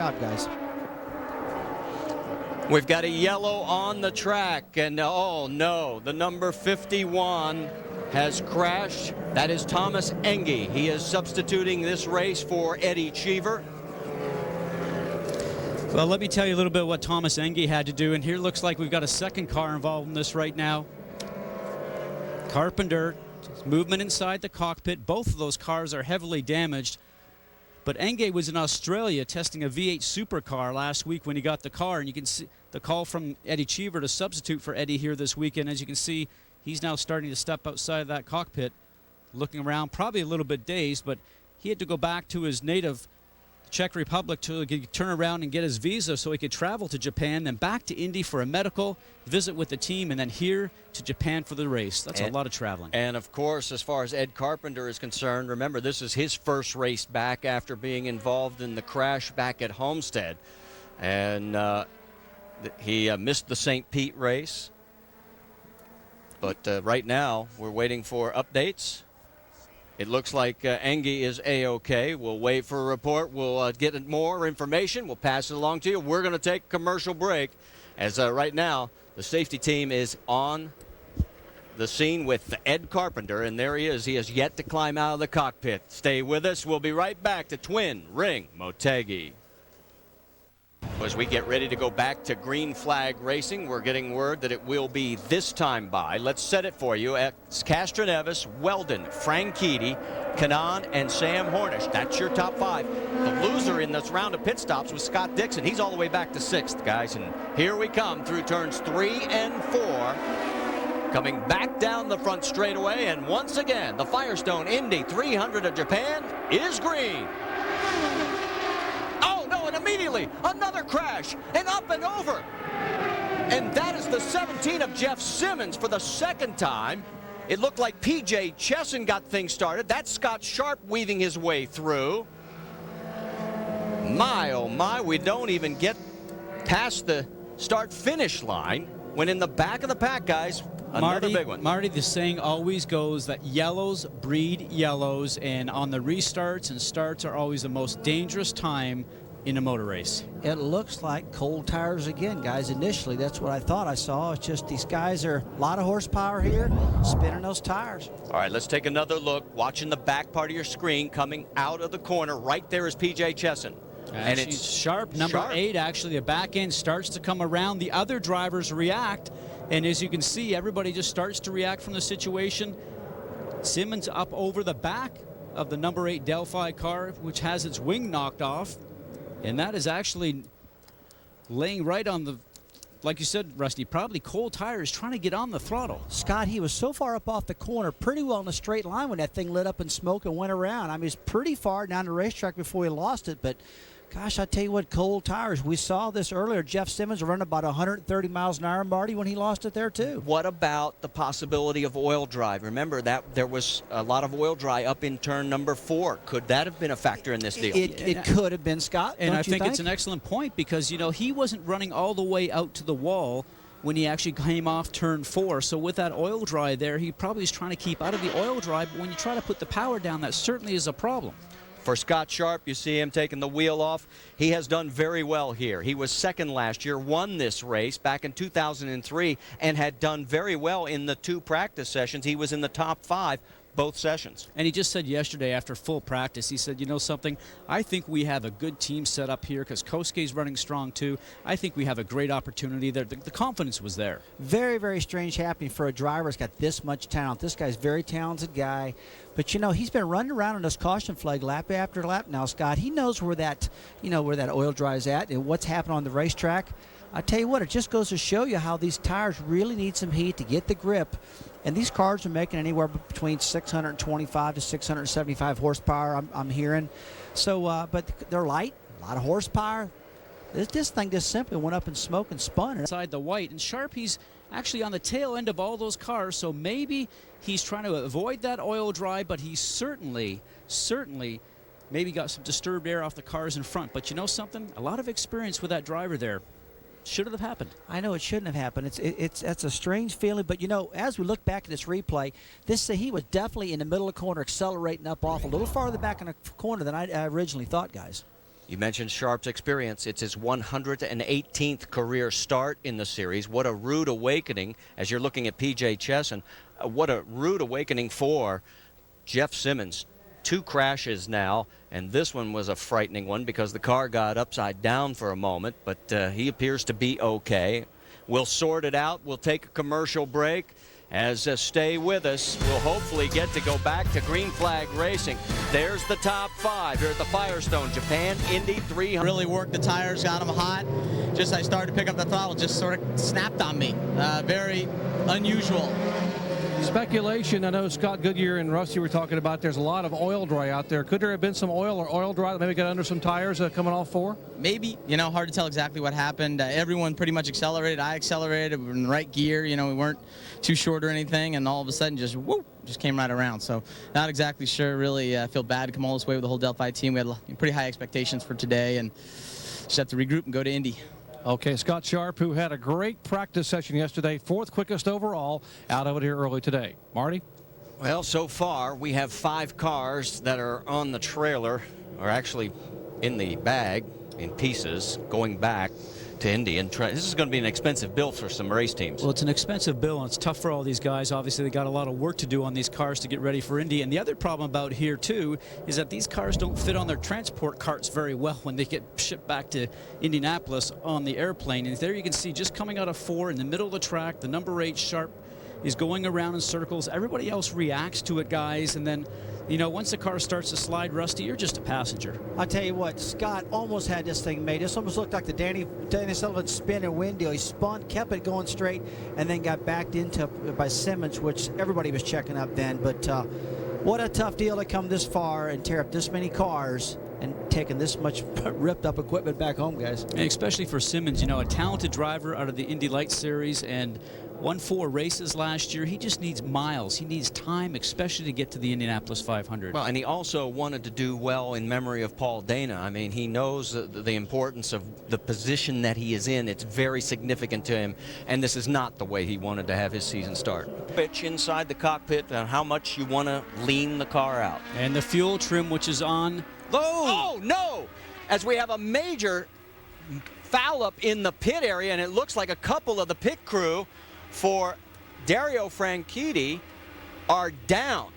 Good job, guys. We've got a yellow on the track, and oh no, the number 51 has crashed. That is Thomas Enge. He is substituting this race for Eddie Cheever. Well, let me tell you a little bit what Thomas Enge had to do, and here looks like we've got a second car involved in this right now. Carpenter, movement inside the cockpit. Both of those cars are heavily damaged. But Enge was in Australia testing a V8 supercar last week when he got the car, and you can see the call from Eddie Cheever to substitute for Eddie here this weekend. As you can see, he's now starting to step outside of that cockpit, looking around, probably a little bit dazed, but he had to go back to his native Czech Republic to turn around and get his visa so he could travel to Japan, then back to Indy for a medical visit with the team, and then here to Japan for the race. That's a lot of traveling. And of course, as far as Ed Carpenter is concerned, remember this is his first race back after being involved in the crash back at Homestead. And he missed the St. Pete race. But right now, we're waiting for updates. It looks like Enge is A-OK. We'll wait for a report. We'll get more information. We'll pass it along to you. We're going to take a commercial break as right now the safety team is on the scene with Ed Carpenter, and there he is. He has yet to climb out of the cockpit. Stay with us. We'll be right back to Twin Ring Motegi. As we get ready to go back to green flag racing, we're getting word that it will be this time by. Let's set it for you. It's Castroneves, Weldon, Franchitti, Kanaan, and Sam Hornish. That's your top five. The loser in this round of pit stops was Scott Dixon. He's all the way back to sixth, guys. And here we come through turns 3 and 4. Coming back down the front straightaway. And once again, the Firestone Indy 300 of Japan is green. And immediately another crash and up and over. And that is the 17 of Jeff Simmons for the second time. It looked like PJ Chesson got things started. That's Scott Sharp weaving his way through. My, oh my, we don't even get past the start-finish line when in the back of the pack, guys, another big one. Marty, the saying always goes that yellows breed yellows, and on the restarts and starts are always the most dangerous time in a motor race. It looks like cold tires again, guys. Initially, that's what I thought I saw. It's just these guys are a lot of horsepower here, spinning those tires. All right, let's take another look. Watching the back part of your screen, coming out of the corner, right there is PJ Chesson. And it's Sharp, number 8, actually. The back end starts to come around. The other drivers react, and as you can see, everybody just starts to react from the situation. Simmons up over the back of the number 8 Delphi car, which has its wing knocked off. And that is actually laying right on the, like you said, Rusty, probably cold tires trying to get on the throttle. Scott, he was so far up off the corner, pretty well in a straight line when that thing lit up in smoke and went around. I mean, he was pretty far down the racetrack before he lost it, but gosh, I tell you what, cold tires. We saw this earlier. Jeff Simmons running about 130 miles an hour, Marty, when he lost it there, too. What about the possibility of oil dry? Remember that there was a lot of oil dry up in turn number 4. Could that have been a factor in this deal? It could have been, Scott. And I think think it's an excellent point because, you know, he wasn't running all the way out to the wall when he actually came off turn 4. So with that oil dry there, he probably is trying to keep out of the oil dry. But when you try to put the power down, that certainly is a problem. For Scott Sharp, you see him taking the wheel off. He has done very well here. He was second last year, won this race back in 2003, and had done very well in the 2 practice sessions. He was in the top 5 both sessions. And he just said yesterday after full practice, he said, you know something, I think we have a good team set up here because Kosuke's running strong too. I think we have a great opportunity there. The confidence was there. Very, very strange happening for a driver that's got this much talent. This guy's a very talented guy. But, you know, he's been running around on this caution flag lap after lap now, Scott. He knows where that, you know, where that oil dry is at and what's happening on the racetrack. I tell you what, it just goes to show you how these tires really need some heat to get the grip. And these cars are making anywhere between 625 to 675 horsepower, I'm hearing. So, but they're light, a lot of horsepower. This thing just simply went up in smoke and spun. Inside the white, and Sharp, he's actually on the tail end of all those cars, so maybe he's trying to avoid that oil dry, but he certainly maybe got some disturbed air off the cars in front. But you know something? A lot of experience with that driver there. Should it have happened? I know it shouldn't have happened. That's a strange feeling, but you know, as we look back at this replay, he was definitely in the middle of the corner, accelerating up off a little farther back in the corner than I originally thought, guys. You mentioned Sharp's experience. It's his 118th career start in the series. What a rude awakening, as you're looking at P.J. Chesson. What a rude awakening for Jeff Simmons. 2 crashes now, and this one was a frightening one because the car got upside down for a moment, but he appears to be okay. We'll sort it out. We'll take a commercial break. As stay with us, we'll hopefully get to go back to green flag racing. There's the top 5 here at the Firestone Japan Indy 300. Really worked the tires, got them hot. Just I started to pick up the throttle, just sort of snapped on me. Very unusual. Speculation, I know Scott Goodyear and Rusty were talking about there's a lot of oil dry out there. Could there have been some oil or oil dry that maybe got under some tires coming off 4? Maybe, hard to tell exactly what happened. Everyone pretty much accelerated. I accelerated. We were in the right gear. We weren't too short or anything, and all of a sudden just came right around. So not exactly sure. Really, I feel bad to come all this way with the whole Delphi team. We had pretty high expectations for today, and just have to regroup and go to Indy. Okay, Scott Sharp, who had a great practice session yesterday, 4th quickest overall, out of it here early today. Marty? Well, so far we have 5 cars that are on the trailer, or actually in the bag, in pieces, going back to Indy. And this is going to be an expensive bill for some race teams. Well, it's an expensive bill, and it's tough for all these guys. Obviously, they got a lot of work to do on these cars to get ready for Indy. And the other problem about here, too, is that these cars don't fit on their transport carts very well when they get shipped back to Indianapolis on the airplane. And there you can see, just coming out of 4 in the middle of the track, the number 8 Sharp is going around in circles. Everybody else reacts to it, guys, and then once the car starts to slide, Rusty, you're just a passenger. I'll tell you what, Scott almost had this thing made. This almost looked like the Danny Sullivan spin and wind deal. He spun, kept it going straight, and then got backed into by Simmons, which everybody was checking up then. But what a tough deal to come this far and tear up this many cars and taking this much ripped up equipment back home, guys. And especially for Simmons, a talented driver out of the Indy Lights Series and won 4 races last year. He just needs miles. He needs time, especially to get to the Indianapolis 500. Well, and he also wanted to do well in memory of Paul Dana. I mean, he knows the importance of the position that he is in. It's very significant to him, and this is not the way he wanted to have his season start. Pitch inside the cockpit on how much you want to lean the car out. And the fuel trim, which is on. Oh, no! As we have a major foul up in the pit area, and it looks like a couple of the pit crew for Dario Franchitti are down.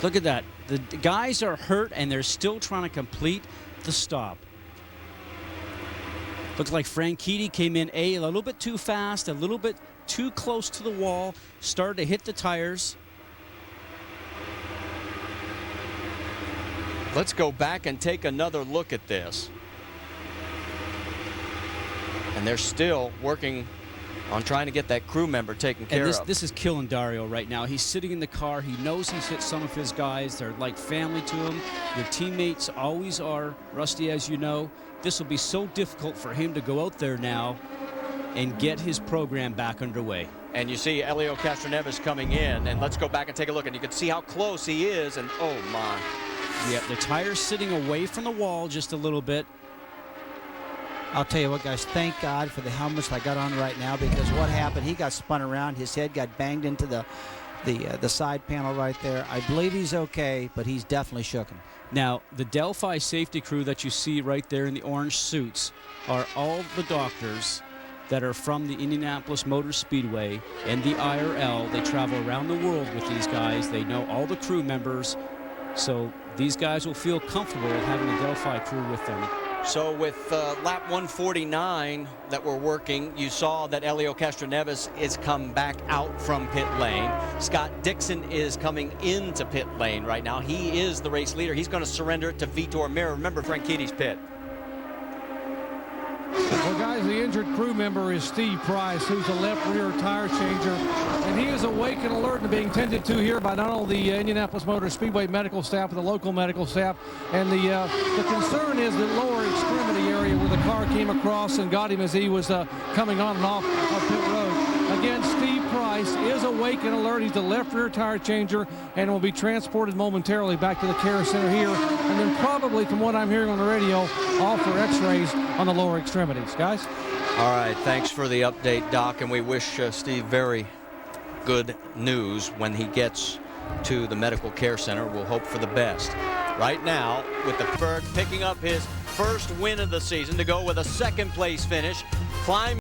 Look at that. The guys are hurt, and they're still trying to complete the stop. Looks like Franchitti came in a little bit too fast, a little bit too close to the wall, started to hit the tires. Let's go back and take another look at this. And they're still working on trying to get that crew member taken care of. This is killing Dario right now. He's sitting in the car. He knows he's hit some of his guys. They're like family to him. Your teammates always are, Rusty, as you know. This will be so difficult for him to go out there now and get his program back underway. And you see Elio Castroneves coming in, and let's go back and take a look, and you can see how close he is, and oh my. Yeah, the tire's sitting away from the wall just a little bit. I'll tell you what, guys, thank God for the helmets I got on right now, because what happened, he got spun around, his head got banged into the side panel right there. I believe he's okay, but he's definitely shooken. Now, the Delphi safety crew that you see right there in the orange suits are all the doctors that are from the Indianapolis Motor Speedway and the IRL. They travel around the world with these guys. They know all the crew members, so these guys will feel comfortable having a Delphi crew with them. So with lap 149 that we're working, you saw that Elio Castroneves is come back out from pit lane. Scott Dixon is coming into pit lane right now. He is the race leader. He's going to surrender it to Vitor Meira. Remember Franchitti's pit. Well, guys, the injured crew member is Steve Price, who's a left rear tire changer, and he is awake and alert and being tended to here by not only the Indianapolis Motor Speedway medical staff, but the local medical staff. And the concern is the lower extremity area where the car came across and got him as he was coming on and off pit road. Again, Steve Price is awake and alert. He's the left rear tire changer and will be transported momentarily back to the care center here, and then probably, from what I'm hearing on the radio, off for x-rays on the lower extremities. Guys? All right, thanks for the update, Doc, and we wish Steve very good news when he gets to the medical care center. We'll hope for the best. Right now, with the Berg picking up his first win of the season to go with a second place finish, climb